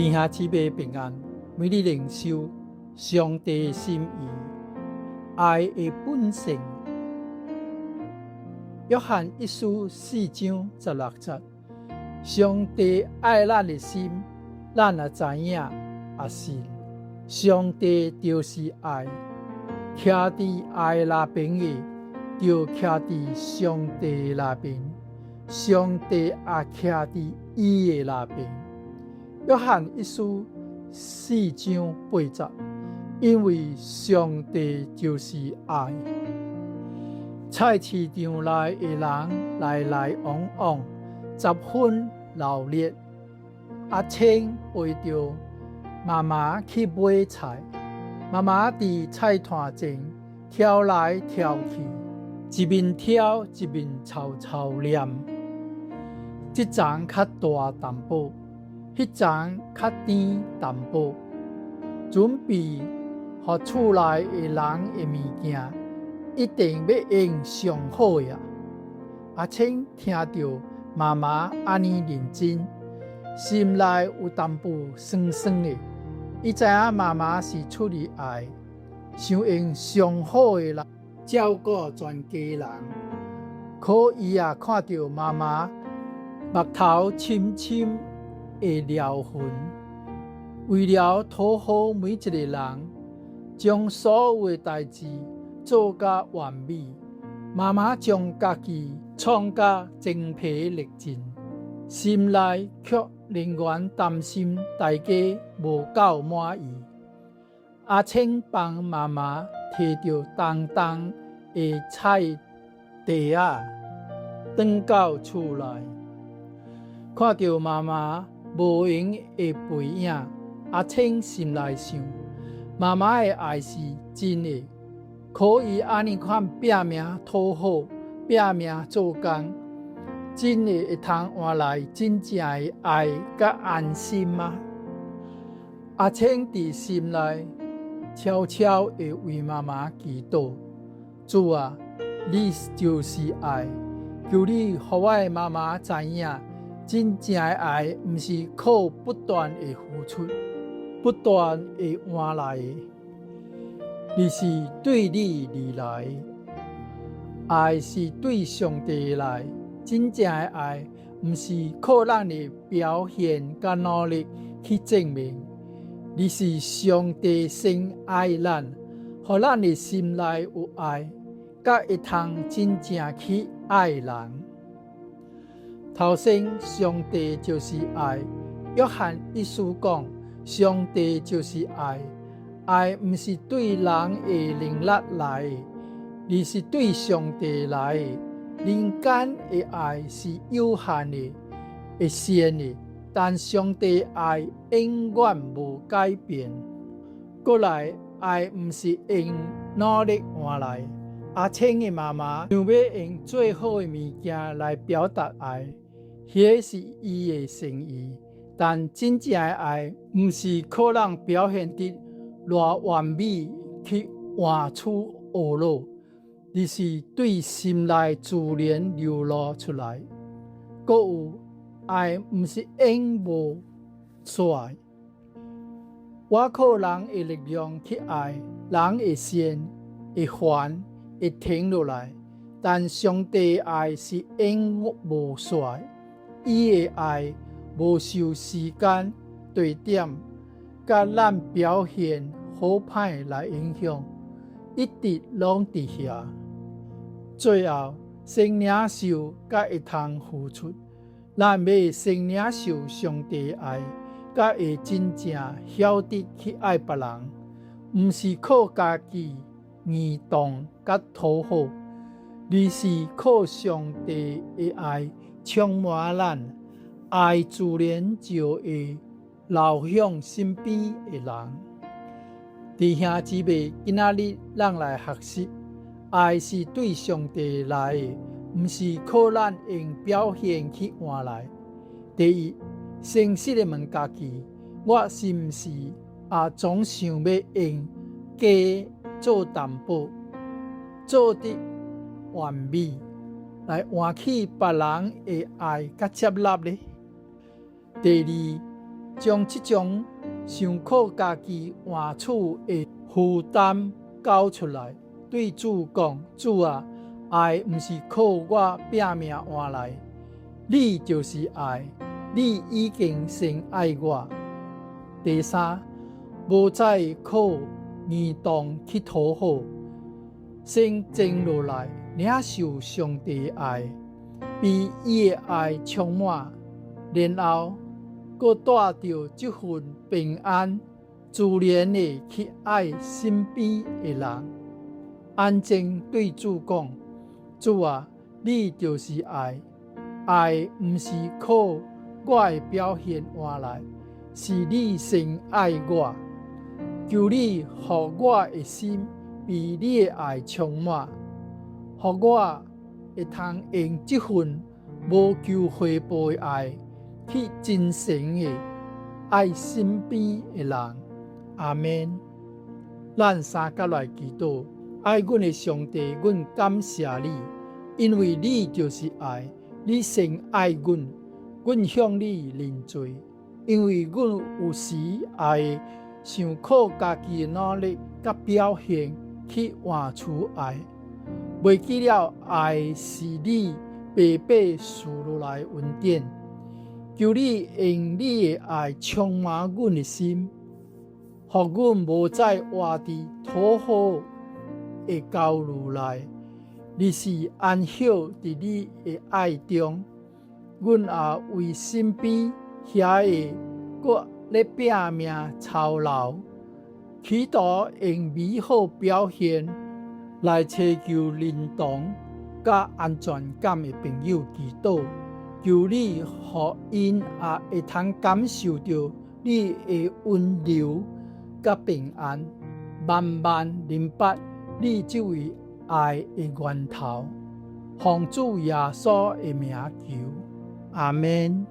弟兄姊妹平安，每日靈修上帝的心意，愛的本性。約翰一書4章16節，上帝愛咱的心，咱也知影也信。上帝就是愛，徛佇愛那邊的，就徛佇上帝那邊，上帝也徛佇伊的那邊。約翰一書4章8節，因為上帝就是愛。菜市場內的人來來往往，十分熱烈。阿青陪着媽媽去買菜，媽媽在菜攤前挑來挑去，一面挑一面悄悄念。這張較大淡薄，迄張較甜淡薄，準備予厝內的人的物件，一定要用上好呀。阿青聽到媽媽安尼認真，心內有淡薄酸酸的。伊知影媽媽是出於愛，想用上好的人照顧全家人。可伊也看到媽媽目頭深深的療痕，為了討好每一個人，將所有的代志做甲完美。媽媽將家己創甲精疲力盡，心內卻仍然擔心大家無夠滿意。阿青幫媽媽提着重重的菜袋仔，轉到厝內，看到媽媽無閒的背影，阿青心內想，媽媽的愛是真的。可以安尼款拼命討好，拼命做工，真的會通換來真正的愛甲安心嗎？阿青佇心內悄悄地為媽媽祈禱，主啊，你就是愛，求你予我的媽媽知影，真正的愛不是靠不斷的付出，不斷的換來的。你是對你而來，愛是對上帝來。真正的愛，不是靠咱的表現甲努力去證明。你是上帝先愛咱，予咱的心內有愛，甲會通真正去愛人。頭先，上帝就是愛。約翰一書講，上帝就是愛。愛不是對人的能力來的，而是對上帝來的。人間的愛是有限的、會善的，但上帝的愛永遠無改變。過來，愛不是用努力換來。阿青的媽媽想要用最好的物件來表達愛，那是伊的誠意。但真正的愛不是靠人表現得偌完美去換取惡樂，而是對心內自然流露出來。還有，愛不是永無衰。我靠人的力量去愛，人會善、會還、會停落來。但上帝的愛是永無衰，伊的愛無受時間、地點甲咱表現好歹來影響，一直攏佇遐。最後，先領受甲會通付出，咱要先領受上帝的愛，甲會真正曉得去愛別人，毋是靠家己移動甲討好，而是靠上帝的愛充滿咱，愛自然就會流向身邊的人。弟兄姊妹，今仔日咱來學習，愛是對上帝來的，不是靠咱用表現去換來。第一，誠實地問家己，我是不是也總想要用假做淡薄，做得完美，來換取別人的愛甲接納呢？第二，将这种上靠家己换取的负担交出来，对主讲：主啊，爱不是靠我拼命换来，你就是爱，你已经先爱我。第三，无再靠移动去讨好，先静落来，领受上帝的爱，被伊的爱充满，然后佮带着这份平安，自然的去爱身边的人。安静对主讲：主啊，你就是爱，爱不是靠我的表现换来，是你先爱我。求你互我的心被你的爱充满，互我会通用这份无求回报的爱，去真诚的爱身边的人。阿们。咱三甲来祈祷，爱阮的上帝，阮感谢你，因为你就是爱，你先爱阮，阮向你认罪，因为阮有时爱想靠家己的努力甲表现去换取爱，袂记了爱是你白白赐落来恩典。求你用你的爱充满阮的心，互阮无再活伫讨好的交路内，而是安息伫你的爱中。阮也为身边遐个咧拼命操劳，企图用美好表现来寻求认同甲安全感的朋友祈祷，求你互因也会通感受到你的温柔甲平安，慢慢明白你这位爱的源头。奉主耶稣的名求，阿们。